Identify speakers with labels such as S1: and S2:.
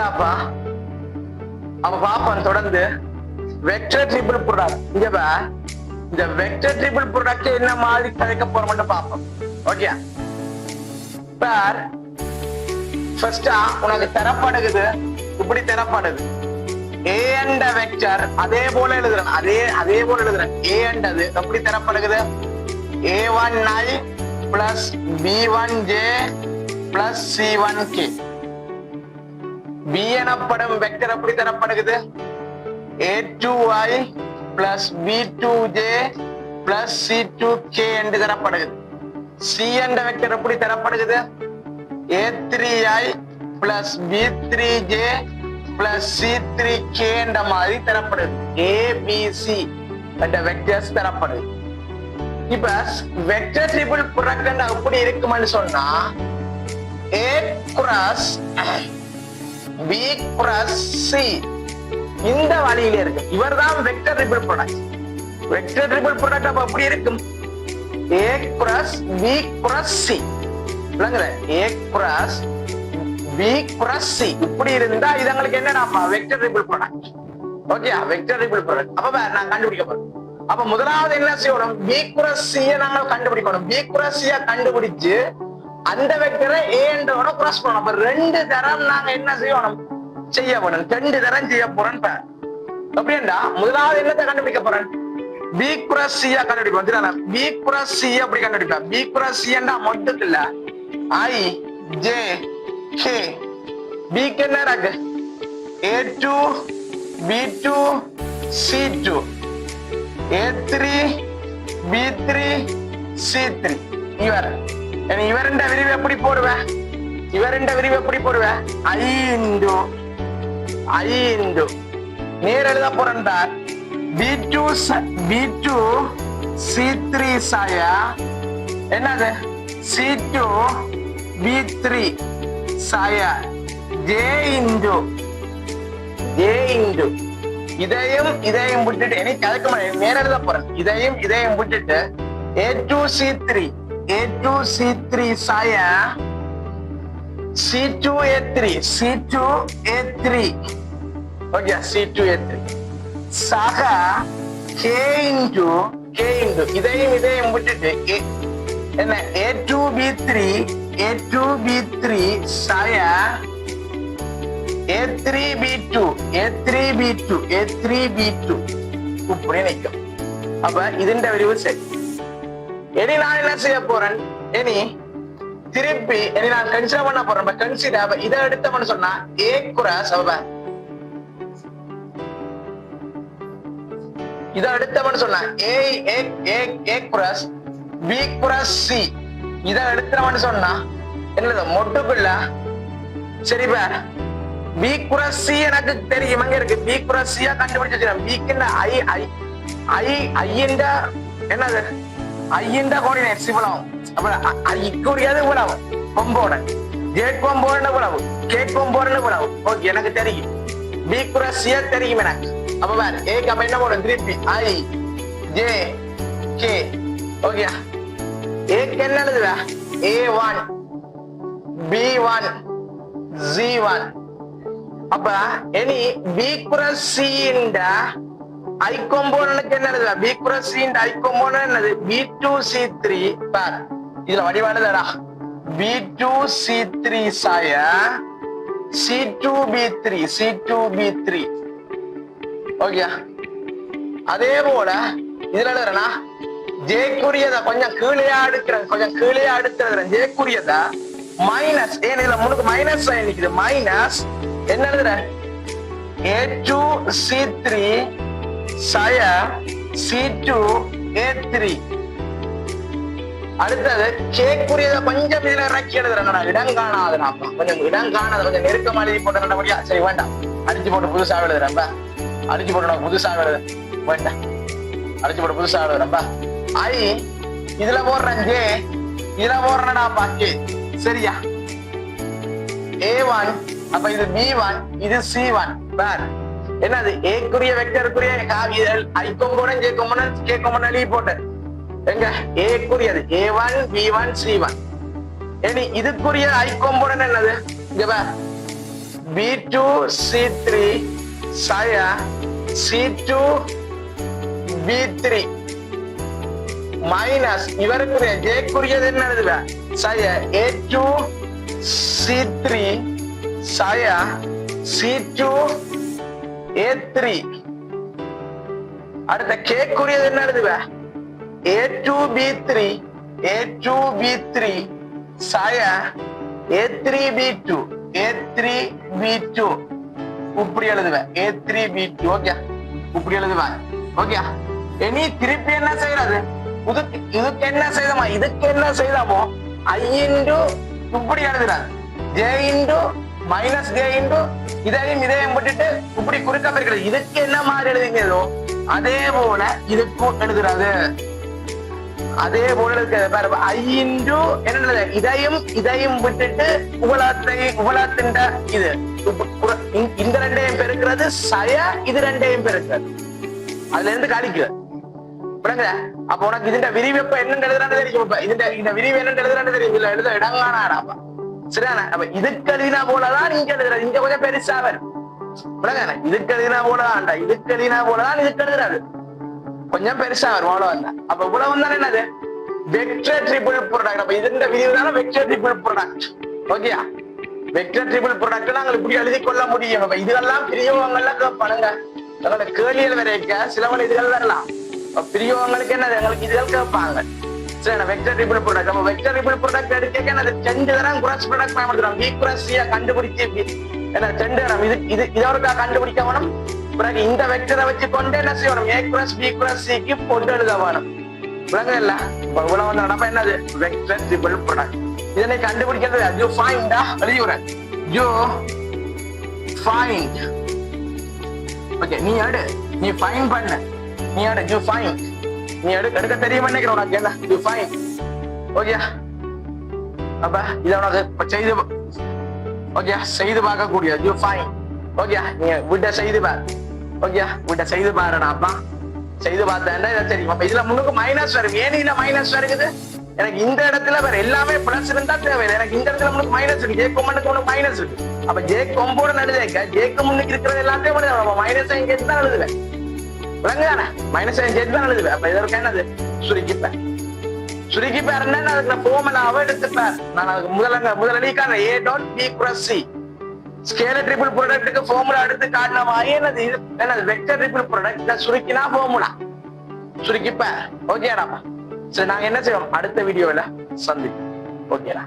S1: என்னடாப்பா அவ பாப்பான் தொடர்ந்து வெக்டர் ட்ரிபிள் ப்ராடக்ட் இங்க பா இந்த வெக்டர் ட்ரிபிள் ப்ராடக்ட் என்ன மாதிரி கதைக்க போற மட்டும் பாப்போம் ஓகே பார் ஃபர்ஸ்டா உனக்கு தரப்படுது இப்படி தரப்படுது a and வெக்டர் அதே போல எழுதுறேன் அதே போல எழுதுறேன் a and அது எப்படி தரப்படுது a1i plus b1j plus c1k b எனப்படும் வெக்டர் எப்படி தரப்படுகிறது a2i plus b2j plus c2k என்று தரப்படுகிறது c என்ற வெக்டர் எப்படி தரப்படுகிறது a3i plus b3j plus c3k என்ற மாதிரி தரப்படுது abc என்ற வெக்டர்ஸ் தரப்படுது இப்ப வெக்டர் ட்ரிபிள் ப்ராடக்ட் எப்படி இருக்கும்னு சொன்னா a cross b cross c இந்த வழியில இருக்கு இவர்தான் vector triple product vector triple product அப்ப எப்படி இருக்கும் a cross b cross c விளங்குற a cross b cross c இப்படி இருந்தா இது உங்களுக்கு என்னடாப்பா vector triple product okay vector triple product அப்ப நான் கண்டுபிடிக்க போறேன் அப்ப முதலாவது என்ன செய்யணும் b cross c நாங்க கண்டுபிடிக்கணும் b cross c கண்டுபிடிச்சு அந்த வெக்டரை a என்றோட கிராஸ் பண்ணணும் அப்ப ரெண்டு தரம் நாங்க என்ன செய்யணும் செய்ய போறோம் ரெண்டு தரம் செய்ய போறோம் அப்படின்னா முதலாவது என்னத்தை கண்டுபிடிக்க போறேன் b cross c கண்டுபிடிப்போம் b cross c அப்படி கண்டுபிடிப்பேன் b cross c என்றா மொத்தத்துல i j k b க்கு என்ன இருக்கு a2 b2 c2 a3 b3 c3 இவரண்ட விரிவு எப்படி போடுவேன் இவரண்ட விரிவு எப்படி போடுவேன் i நேர் எழுத போறேன் b2 c3 சாயா என்னது c2 b3 சாயா j இதையும் விட்டுட்டு எனக்கு அதுக்கு நேர் எழுத போறேன் இதையும் விட்டுட்டு a2 c3 சாயா c2 a3 okay c2 a3 சக k இதையும் விட்டுட்டு என்ன a2 b3 சாயா a3 b2 இப்படி நிற்கும் அப்ப ഇതിന്റെ விரிவு சரி இனி நான் என்ன செய்ய போறேன் இனி திருப்பி இனி நான் கன்சிடர் பண்ண போறேன் கன்சிடர் இதை எடுத்தோம்னு சொன்னா a cross இதை எடுத்தோம்னு சொன்னா a cross b cross c இதை எடுத்தோம்னு சொன்னா என்னது மொட்டுக்குள்ள சரி பார் b cross c எனக்கு தெரியும் அங்க இருக்கு b cross c கண்டுபிடிச்சிருக்கேன் b க்கு i என்னது i ന്റെ കോർഡിനേറ്റ്സ് ഇവളാവും അപ്പോൾ i കൂടിയത് ഇവളാവും കോമ്പോണന്റ് j കോമ്പോണന്റ് ഇവളാവും k കോമ്പോണന്റ് ഇവളാവും ഓക്കേ எனக்கு தெரியும் b cross c தெரியும் எனக்கு அப்ப பாரு a க்கு அப்ப என்ன போடும் திருப்பி i j k okay a க்கு என்ன எழுதுவ a1 b1 z1 அப்ப இனி b cross c ന്റെ I component என்ன எழுதுவா b cross c ന്റെ I component என்னது b2 c3 பார் இதுல வடிவானதுடா b2 c3 சாய c2 b3 ஓகே அதே போல இதுல எழுதுறேனா j குறியத கொஞ்சம் கீழே அடுத்துறேன் j குறியத மைனஸ் ஏன் இதுல முன்னுக்கு மைனஸ் சைன் நிக்குது மைனஸ் என்ன எழுதுறேன் a2 c3 saya c2 a3 அடுத்தது k குறியத கொஞ்சம் இதுல இறக்கி எழுதுறேன் இடம் காணாதுடா கொஞ்சம் இடம் காணாத கொஞ்சம் நெருக்கமா எழுதி போட்டேன்டா சரி வேண்டாம் அடிச்சு போட்டு புதுசா எழுதுறேன் அடிச்சு போட்டு புதுசா எழுது வேண்டாம் அடிச்சு போட்டு புதுசா எழுதுறேன் ஐ இதுல போடுறேன் j இதுல போடுறேன்டா k சரியா a1 அப்ப இது b1 இது c1 பார் என்னது a குறிய வெக்டர் குறிய I component j component k component எழுதி போட்டு எங்க a குறியது a1 b1 c1 இனி இதுக்குரிய I component என்னது இங்க பார் B2 C3 saya C2 B3 minus இவருக்குரிய ஜேக்குரியது என்ன எழுதுவ saya A2 C3 saya C2 A3 அடுத்த கேக்குரியது என்ன எழுதுவ A2 B3 saya A3 B2 இப்படி எழுதுவ A3 B2 ஓகே இப்படி எழுதுவ ஓகே இனி திருப்பி என்ன செய்யறது இதுக்கு என்ன செய்தோமா இதுக்கு என்ன செய்தோமோ I இன்டு இப்படி எழுதுறாரு J into minus J into இதையும் விட்டுட்டு இப்படி குறுக்க பெருக்கிறது இதுக்கு என்ன மாதிரி எழுதுங்களோ அதே போல இதுக்கும் எழுதுறாரு அதே போல இருக்கிறது I இன்டு என்ன இதையும் விட்டுட்டு உபலத்தின் இது இந்த ரெண்டையும் பெருக்கிறது சய இது ரெண்டையும் பெருக்கிறது அதுல இருந்து கழிக்கிறது அப்ப உனக்கு இதுண்ட விரிவு எப்ப என்னன்னு எழுதுறான்னு தெரியும் இந்த விரிவு என்னன்னு எழுதுறான்னு தெரியும் இல்ல எழுத இடங்கானாடாப்பா சரிதானே அப்ப இதுக்கு எழுதினா போலதான் இங்க எழுதுறது இங்க கொஞ்சம் பெருசா வரும் இதுக்கு எழுதினா போலதான்டா இதுக்கு எழுதினா போலதான் இதுக்கு எழுதுறாரு கொஞ்சம் பெருசா வரும் அவ்வளவுதான் அப்ப இவ்வளவு வந்தாலும் என்னது வெக்டர் ட்ரிபிள் ப்ராடக்ட் அப்ப இதுண்ட விரிவு தானே வெக்டர் ட்ரிபிள் ப்ராடக்ட் ஓகேயா வெக்டர் ட்ரிபிள் ப்ராடக்ட் நாங்கள் இப்படி எழுதி கொள்ள முடியும் அப்ப இதெல்லாம் பிரியவங்கெல்லாம் கேட்பானுங்க எங்களோட கேள்வியில் வரைக்க சிலவங்க இதுகள் வரலாம் பிரியவங்களுக்கு என்னது எங்களுக்கு இதுகள் கேட்பாங்க சரி வெக்டர் ட்ரிபிள் ப்ராடக்ட் அப்ப வெக்டர் ட்ரிபிள் ப்ராடக்ட் எடுக்க என்னது 2 தரம் கிராஸ் ப்ராடக்ட் பயன்படுத்துறோம் B cross C கண்டுபிடிச்சு என்ன 2 தரம் இதோட கண்டுபிடிக்க வேணும் பிறகு இந்த வெக்டரை வச்சு கொண்டு என்ன செய்யணும் A cross B cross C க்கு போட்டு எழுத வேணும் பிறகு இல்ல இவ்வளவு வந்து நடப்ப என்னது வெக்டர் ட்ரிபிள் ப்ராடக்ட் இதனை கண்டுபிடிக்கிறது you find எழுதிடுறேன் you find okay நீ ஃபைன் பண்ண you find நீ எடுக்க தெரியும் நினைக்கிறேன் உனக்கு என்ன you find ஓகே அப்ப இத உனக்கு செய்து பார்க்கக்கூடியது you find ஓகே நீ விட செய்து பாரு ஓகே விட செய்து பாருடாப்பா செய்து பார்த்தேன்டா இதை தெரியும் அப்ப இதுல முன்னுக்கு மைனஸ் வரும் ஏன் இதுல மைனஸ் வருது எனக்கு இந்த இடத்துல வேற எல்லாமே பிளஸ் இருந்தா தேவையில்லை எனக்கு இந்த இடத்துல முன்னுக்கு மைனஸ் இருக்கு ஜே கொம்பனுக்கு முன்னுக்கு மைனஸ் இருக்கு அப்ப ஜே கொம்போட எழுதுக்க ஜேக்கு முன்னுக்கு இருக்கிறது எல்லாத்தையும் நம்ம மைனஸ் சேர்த்து தான் எழுதுவேன் விளங்குதானே மைனஸ் சேர்த்து தான் எழுதுவேன் அப்ப இதற்கு என்னது சுருக்கிப்பார் என்ன அதுக்கு ஃபார்முலாவை எடுத்துப்பார் நான் அதுக்கு முதலடிக்கான A dot B cross C scalar triple ப்ராடக்ட்டுக்கு ஃபார்முலா எடுத்து காட்டினமா என்னது வெக்டர் ட்ரிபிள் ப்ராடக்ட் சுருக்கினா ஃபார்முலா சுருக்கிப்பார் ஓகேடாப்பா சரி நாங்க என்ன செய்வோம் அடுத்த வீடியோல சந்திப்போம் ஓகேடா